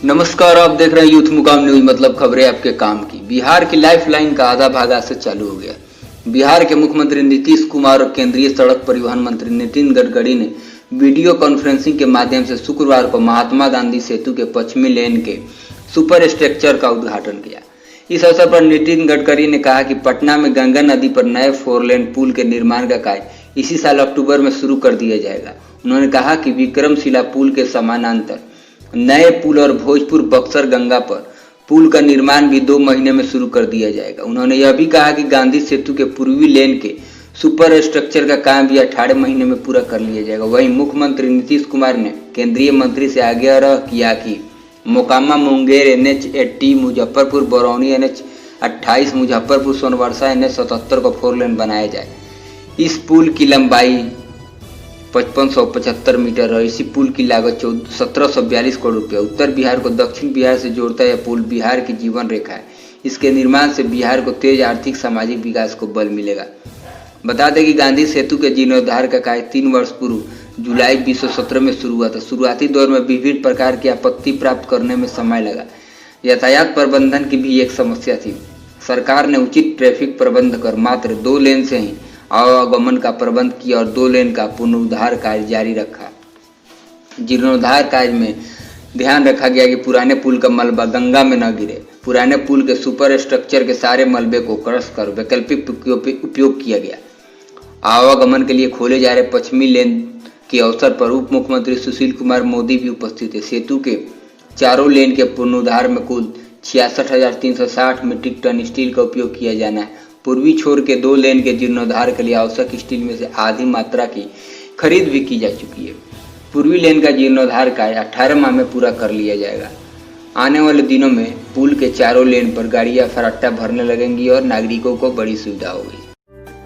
नमस्कार, आप देख रहे हैं यूथ मुकाम न्यूज, मतलब खबरें आपके काम की। बिहार की लाइफलाइन का आधा भाग आज से चालू हो गया। बिहार के मुख्यमंत्री नीतीश कुमार और केंद्रीय सड़क परिवहन मंत्री नितिन गडकरी ने वीडियो कॉन्फ्रेंसिंग के माध्यम से शुक्रवार को महात्मा गांधी सेतु के पश्चिमी लेन के सुपर स्ट्रक्चर का उद्घाटन किया। इस अवसर पर नितिन गडकरी ने कहा कि पटना में गंगा नदी पर नए 4 लेन पुल के निर्माण का कार्य इसी साल अक्टूबर में शुरू कर दिया जाएगा। उन्होंने कहा कि विक्रमशिला पुल के समानांतर नए पुल और भोजपुर बक्सर गंगा पर पुल का निर्माण भी 2 महीने में शुरू कर दिया जाएगा। उन्होंने यह भी कहा कि गांधी सेतु के पूर्वी लेन के सुपर स्ट्रक्चर का काम भी 18 महीने में पूरा कर लिया जाएगा। वहीं मुख्यमंत्री नीतीश कुमार ने केंद्रीय मंत्री से आग्रह किया कि Mokama Munger NH80, Muzaffarpur Barauni NH28, Muzaffarpur Sonbarsa NH77 को 4 लेन बनाया जाए। इस पुल की लंबाई 5575 मीटर है। इसी पुल की लागत 1742 करोड़ रुपया। उत्तर बिहार को दक्षिण बिहार से जोड़ता यह पुल बिहार की जीवन रेखा है। इसके निर्माण से बिहार को तेज आर्थिक सामाजिक विकास को बल मिलेगा। बता दें कि गांधी सेतु के जीर्णोद्धार का कार्य 3 वर्ष पूर्व जुलाई 2017 में शुरू हुआ था। शुरुआती दौर में विभिन्न प्रकार की आपत्ति प्राप्त करने में समय लगा। यातायात प्रबंधन की भी एक समस्या थी। सरकार ने उचित ट्रैफिक प्रबंध कर मात्र 2 लेन से ही आवागमन का प्रबंध किया और 2 लेन का पुनरुद्धार कार्य जारी रखा। जीर्णोद्धार कार्य में ध्यान रखा गया कि पुराने पुल का मलबा गंगा में न गिरे। पुराने पुल के सुपर स्ट्रक्चर के सारे मलबे को क्रश कर वैकल्पिक उपयोग किया गया। आवागमन के लिए खोले जा रहे पश्चिमी लेन के अवसर पर उप मुख्यमंत्री सुशील कुमार मोदी भी उपस्थित थे। सेतु के चारों लेन के पुनरुद्धार में कुल 66,360 मीट्रिक टन स्टील का उपयोग किया जाना है। पूर्वी छोर के 2 लेन के जीर्णोद्धार के लिए आवश्यक स्टील में से आधी मात्रा की खरीद भी की जा चुकी है। पूर्वी लेन का जीर्णोद्धार कार्य 18 माह में पूरा कर लिया जाएगा। आने वाले दिनों में पुल के चारों लेन पर गाड़ियां फराट्टा भरने लगेंगी और नागरिकों को बड़ी सुविधा होगी।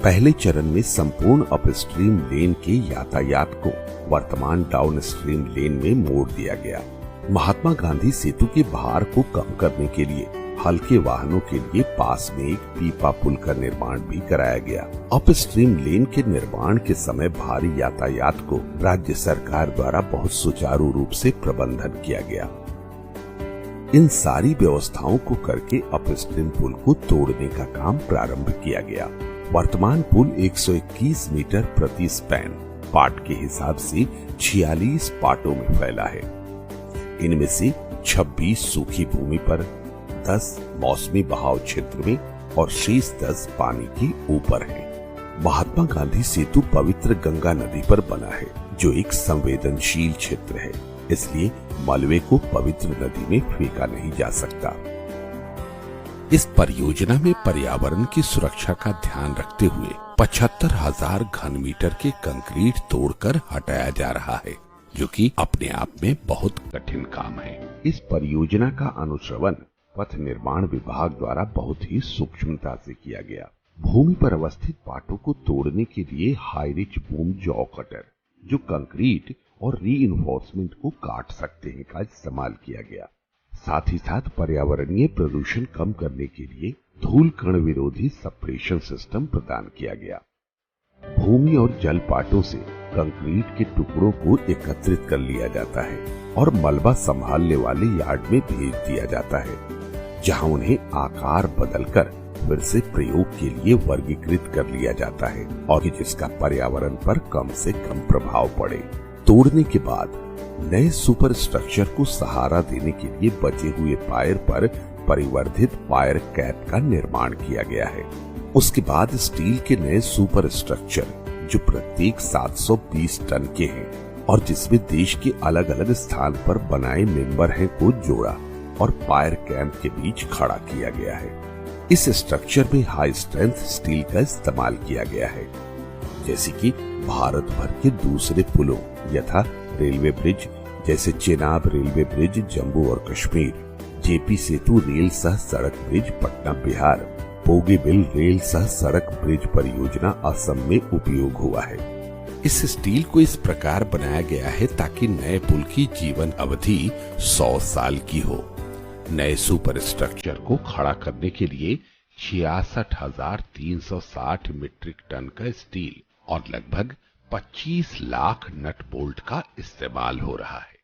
पहले चरण में संपूर्ण अपस्ट्रीम लेन के यातायात को वर्तमान डाउन स्ट्रीम लेन में मोड़ दिया गया। महात्मा गांधी सेतु के भार को कम करने के लिए हल्के वाहनों के लिए पास में एक पीपा पुल का निर्माण भी कराया गया। अपस्ट्रीम लेन के निर्माण के समय भारी यातायात को राज्य सरकार द्वारा बहुत सुचारू रूप से प्रबंधन किया गया। इन सारी व्यवस्थाओं को करके अपस्ट्रीम पुल को तोड़ने का काम प्रारंभ किया गया। वर्तमान पुल 121 मीटर प्रति स्पैन पाट के हिसाब से 46 पाटों में फैला है। इनमें से 26 सूखी भूमि पर, 10 मौसमी बहाव क्षेत्र में और शेष 10 पानी के ऊपर है। महात्मा गांधी सेतु पवित्र गंगा नदी पर बना है, जो एक संवेदनशील क्षेत्र है। इसलिए मलबे को पवित्र नदी में फेंका नहीं जा सकता। इस परियोजना में पर्यावरण की सुरक्षा का ध्यान रखते हुए 75,000 घन मीटर के कंक्रीट तोड़कर हटाया जा रहा है, जो कि अपने आप में बहुत कठिन काम है। इस परियोजना का अनुश्रवण पथ निर्माण विभाग द्वारा बहुत ही सूक्ष्मता से किया गया। भूमि पर अवस्थित पाटों को तोड़ने के लिए high rich boom jaw cutter, जो कंक्रीट और रीइंफोर्समेंट को काट सकते हैं, का इस्तेमाल किया गया। साथ ही साथ पर्यावरणीय प्रदूषण कम करने के लिए धूल कण विरोधी सप्रेशन सिस्टम प्रदान किया गया। भूमि और जल पाटों से कंक्रीट के टुकड़ों को एकत्रित कर लिया जाता है और मलबा संभालने वाले यार्ड में भेज दिया जाता है, जहां उन्हें आकार बदलकर फिर से प्रयोग के लिए वर्गीकृत कर लिया जाता है और जिसका पर्यावरण पर कम से कम प्रभाव पड़े। तोड़ने के बाद नए सुपर स्ट्रक्चर को सहारा देने के लिए बचे हुए पायर पर परिवर्धित पायर कैप का निर्माण किया गया है। उसके बाद स्टील के नए सुपर स्ट्रक्चर, जो प्रत्येक 720 टन के हैं और जिसमें देश के अलग अलग स्थान पर बनाए मेंबर हैं, को जोड़ा और पायर कैंप के बीच खड़ा किया गया है। इस स्ट्रक्चर में हाई स्ट्रेंथ स्टील का इस्तेमाल किया गया है, जैसे कि भारत भर के दूसरे पुलों यथा रेलवे ब्रिज जैसे चेनाब रेलवे ब्रिज जम्मू और कश्मीर, जेपी सेतु रेल सह सड़क ब्रिज पटना बिहार, बोगीबिल रेल सह सड़क ब्रिज परियोजना असम में उपयोग हुआ है। इस स्टील को इस प्रकार बनाया गया है ताकि नए पुल की जीवन अवधि 100 साल की हो। नए सुपर स्ट्रक्चर को खड़ा करने के लिए 66,360 मीट्रिक टन का स्टील और लगभग 25 लाख नट बोल्ट का इस्तेमाल हो रहा है।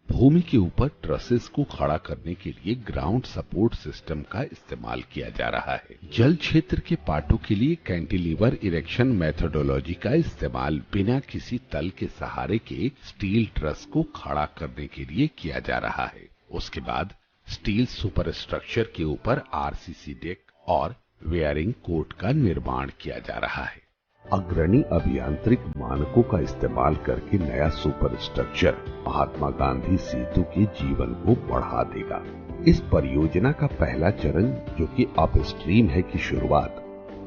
भूमि के ऊपर ट्रसेस को खड़ा करने के लिए ग्राउंड सपोर्ट सिस्टम का इस्तेमाल किया जा रहा है। जल क्षेत्र के पाटों के लिए कैंटिलीवर इरेक्शन मेथोडोलॉजी का इस्तेमाल बिना किसी तल के सहारे के स्टील ट्रस को खड़ा करने के लिए किया जा रहा है। उसके बाद स्टील सुपरस्ट्रक्चर के ऊपर आरसीसी डेक और वेयरिंग कोट का निर्माण किया जा रहा है। अग्रणी अभियांत्रिक मानकों का इस्तेमाल करके नया सुपर स्ट्रक्चर महात्मा गांधी सेतु के जीवन को बढ़ा देगा। इस परियोजना का पहला चरण, जो कि अपस्ट्रीम है, की शुरुआत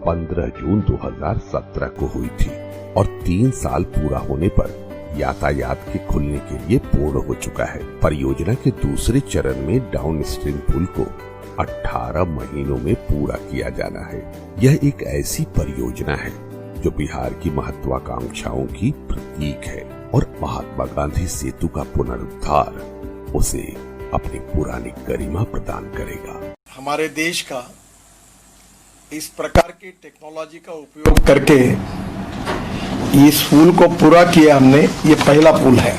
15 जून 2017 को हुई थी और 3 साल पूरा होने पर यातायात के खुलने के लिए पूर्ण हो चुका है। परियोजना के दूसरे चरण में डाउन स्ट्रीम पुल को 18 महीनों में पूरा किया जाना है। यह एक ऐसी परियोजना है जो बिहार की महत्वाकांक्षाओं की प्रतीक है और महात्मा गांधी सेतु का पुनरुद्धार उसे अपनी पुरानी गरिमा प्रदान करेगा। हमारे देश का इस प्रकार की टेक्नोलॉजी का उपयोग करके इस पुल को पूरा किया हमने, ये पहला पुल है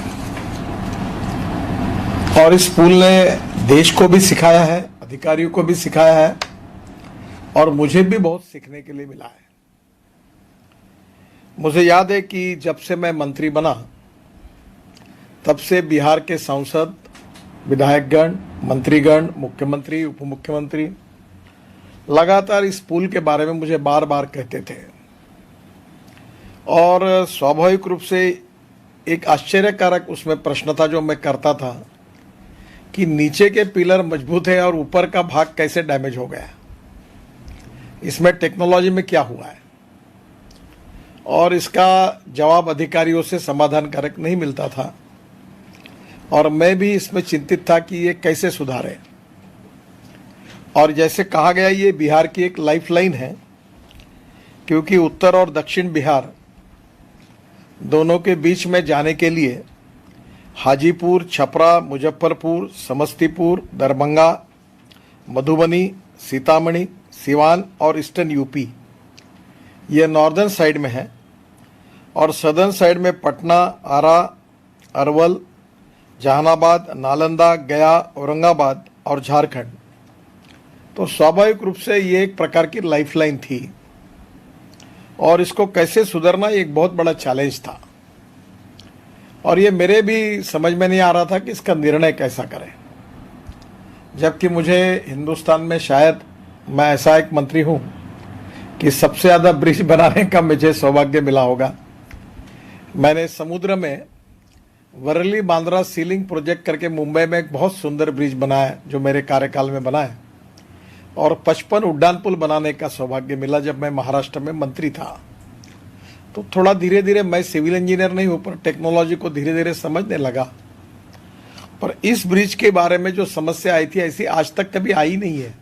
और इस पुल ने देश को भी सिखाया है, अधिकारियों को भी सिखाया है और मुझे भी बहुत सीखने के लिए मिला है। मुझे याद है कि जब से मैं मंत्री बना तब से बिहार के सांसद, विधायकगण, मंत्रीगण, मुख्यमंत्री, उप मुख्यमंत्री लगातार इस पुल के बारे में मुझे बार बार कहते थे और स्वाभाविक रूप से एक आश्चर्यकारक उसमें प्रश्न था जो मैं करता था कि नीचे के पिलर मजबूत है और ऊपर का भाग कैसे डैमेज हो गया, इसमें टेक्नोलॉजी में क्या हुआ है। और इसका जवाब अधिकारियों से समाधानकारक नहीं मिलता था और मैं भी इसमें चिंतित था कि ये कैसे सुधारे। और जैसे कहा गया, ये बिहार की एक लाइफलाइन है क्योंकि उत्तर और दक्षिण बिहार दोनों के बीच में जाने के लिए हाजीपुर, छपरा, मुजफ्फरपुर, समस्तीपुर, दरभंगा, मधुबनी, सीतामढ़ी, सिवान और ईस्टर्न यूपी, ये नॉर्दर्न साइड में है और सदर्न साइड में पटना, आरा, अरवल, जहानाबाद, नालंदा, गया, औरंगाबाद और झारखंड। तो स्वाभाविक रूप से ये एक प्रकार की लाइफलाइन थी और इसको कैसे सुधारना एक बहुत बड़ा चैलेंज था और ये मेरे भी समझ में नहीं आ रहा था कि इसका निर्णय कैसा करें, जबकि मुझे हिंदुस्तान में शायद मैं ऐसा एक मंत्री हूँ कि सबसे ज़्यादा ब्रिज बनाने का मुझे सौभाग्य मिला होगा। मैंने समुद्र में वर्ली बांद्रा सीलिंग प्रोजेक्ट करके मुंबई में एक बहुत सुंदर ब्रिज बनाया जो मेरे कार्यकाल में बना है और 55 उड्डान पुल बनाने का सौभाग्य मिला जब मैं महाराष्ट्र में मंत्री था। तो थोड़ा धीरे धीरे, मैं सिविल इंजीनियर नहीं हूँ पर टेक्नोलॉजी को धीरे धीरे समझने लगा। पर इस ब्रिज के बारे में जो समस्या आई थी ऐसी आज तक कभी आई नहीं है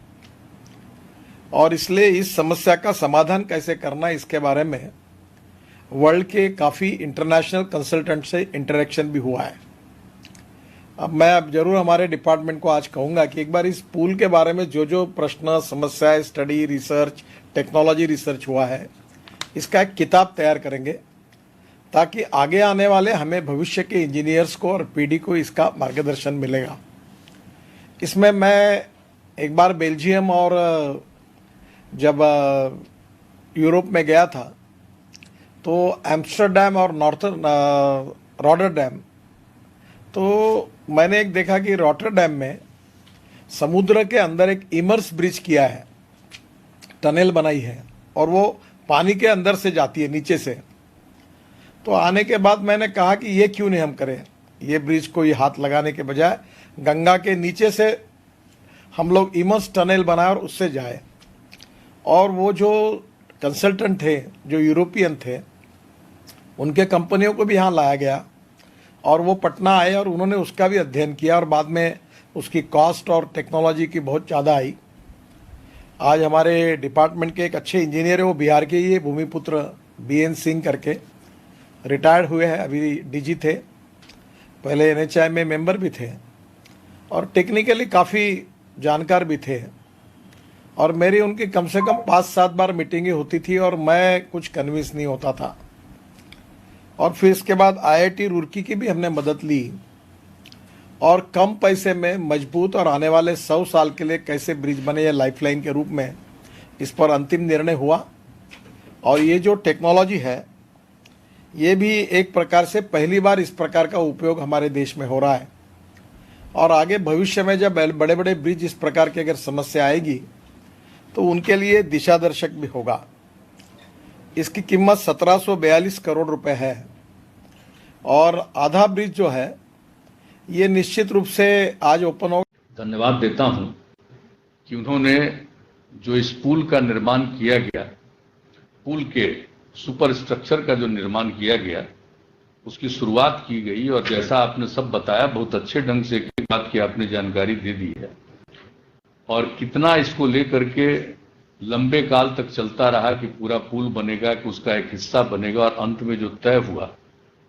और इसलिए इस समस्या का समाधान कैसे करना, इसके बारे में वर्ल्ड के काफ़ी इंटरनेशनल कंसल्टेंट से इंटरेक्शन भी हुआ है। अब जरूर हमारे डिपार्टमेंट को आज कहूँगा कि एक बार इस पुल के बारे में जो जो प्रश्न, समस्याएं, स्टडी, रिसर्च, टेक्नोलॉजी रिसर्च हुआ है, इसका एक किताब तैयार करेंगे ताकि आगे आने वाले हमें भविष्य के इंजीनियर्स को और पीढ़ी को इसका मार्गदर्शन मिलेगा। इसमें मैं एक बार बेल्जियम और जब यूरोप में गया था तो एम्स्टर्डम और नॉर्थर्न रॉटरडैम, तो मैंने एक देखा कि रॉटरडैम में समुद्र के अंदर एक इमर्स ब्रिज किया है, टनल बनाई है और वो पानी के अंदर से जाती है, नीचे से। तो आने के बाद मैंने कहा कि ये क्यों नहीं हम करें, ये ब्रिज को ये हाथ लगाने के बजाय गंगा के नीचे से हम लोग इमर्स टनल बनाए और उससे जाए। और वो जो कंसल्टेंट थे, जो यूरोपियन थे, उनके कंपनियों को भी यहाँ लाया गया और वो पटना आए और उन्होंने उसका भी अध्ययन किया और बाद में उसकी कॉस्ट और टेक्नोलॉजी की बहुत ज़्यादा आई। आज हमारे डिपार्टमेंट के एक अच्छे इंजीनियर है, वो बिहार के ही भूमिपुत्र BN सिंह करके रिटायर्ड हुए हैं, अभी DG थे, पहले NHI में मेंबर भी थे और टेक्निकली काफ़ी जानकार भी थे। और मेरी उनकी कम से कम 5-7 बार मीटिंगें होती थी और मैं कुछ कन्विंस नहीं होता था। और फिर इसके बाद IIT रुड़की की भी हमने मदद ली और कम पैसे में मजबूत और आने वाले 100 साल के लिए कैसे ब्रिज बने या लाइफलाइन के रूप में, इस पर अंतिम निर्णय हुआ। और ये जो टेक्नोलॉजी है ये भी एक प्रकार से पहली बार इस प्रकार का उपयोग हमारे देश में हो रहा है। और आगे भविष्य में जब बड़े बड़े ब्रिज इस प्रकार की अगर समस्या आएगी तो उनके लिए दिशा दर्शक भी होगा। इसकी कीमत 1742 करोड़ रुपए है और आधा ब्रिज जो है ये निश्चित रूप से आज ओपन हो। धन्यवाद देता हूं कि उन्होंने जो इस पुल का निर्माण किया गया, पुल के सुपर स्ट्रक्चर का जो निर्माण किया गया, उसकी शुरुआत की गई। और जैसा आपने सब बताया, बहुत अच्छे ढंग से एक बात की आपने जानकारी दे दी है और कितना इसको लेकर के लंबे काल तक चलता रहा कि पूरा पुल बनेगा, कि उसका एक हिस्सा बनेगा और अंत में जो तय हुआ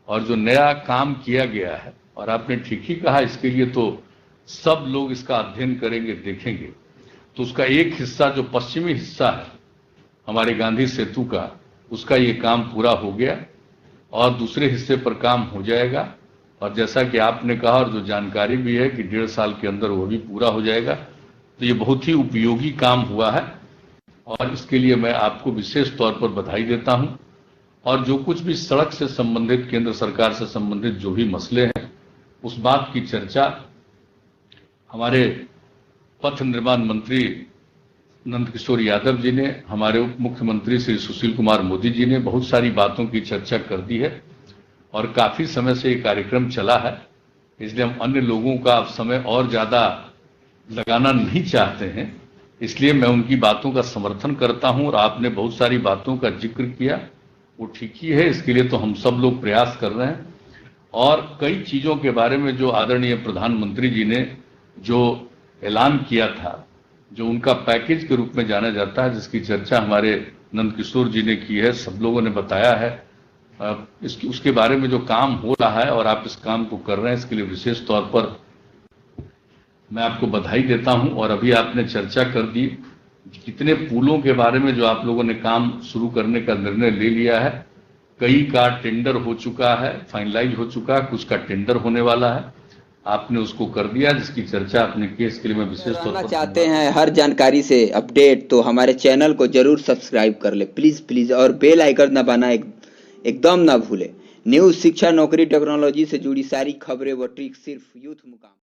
और जो नया काम किया गया है। और आपने ठीक ही कहा, इसके लिए तो सब लोग इसका अध्ययन करेंगे, देखेंगे। तो उसका एक हिस्सा जो पश्चिमी हिस्सा है हमारे गांधी सेतु का, उसका ये काम पूरा हो गया और दूसरे हिस्से पर काम हो जाएगा। और जैसा कि आपने कहा और जो जानकारी भी है कि 1.5 साल के अंदर वो भी पूरा हो जाएगा। तो ये बहुत ही उपयोगी काम हुआ है और इसके लिए मैं आपको विशेष तौर पर बधाई देता हूं। और जो कुछ भी सड़क से संबंधित, केंद्र सरकार से संबंधित जो भी मसले हैं, उस बात की चर्चा हमारे पथ निर्माण मंत्री नंदकिशोर यादव जी ने, हमारे उप मुख्यमंत्री श्री सुशील कुमार मोदी जी ने बहुत सारी बातों की चर्चा कर दी है और काफी समय से ये कार्यक्रम चला है। इसलिए हम अन्य लोगों का अब समय और ज्यादा लगाना नहीं चाहते हैं, इसलिए मैं उनकी बातों का समर्थन करता हूं। और आपने बहुत सारी बातों का जिक्र किया, वो ठीक ही है, इसके लिए तो हम सब लोग प्रयास कर रहे हैं। और कई चीजों के बारे में जो आदरणीय प्रधानमंत्री जी ने जो ऐलान किया था, जो उनका पैकेज के रूप में जाना जाता है, जिसकी चर्चा हमारे नंदकिशोर जी ने की है, सब लोगों ने बताया है, उसके बारे में जो काम हो रहा है और आप इस काम को कर रहे हैं, इसके लिए विशेष तौर पर मैं आपको बधाई देता हूं। और अभी आपने चर्चा कर दी कितने पुलों के बारे में जो आप लोगों ने काम शुरू करने का निर्णय ले लिया है। कई का टेंडर हो चुका है, फाइनलाइज हो चुका है, कुछ का टेंडर होने वाला है, आपने उसको कर दिया, जिसकी चर्चा आपने की। इसके लिए मैं विशेष तौर पर चाहते हैं हर जानकारी से अपडेट, तो हमारे चैनल को जरूर सब्सक्राइब कर ले प्लीज प्लीज, और बेल आइकन दबाना एकदम ना भूले। न्यूज़, शिक्षा, नौकरी, टेक्नोलॉजी से जुड़ी सारी खबरें व ट्रिक्स सिर्फ यूथ मुकाम।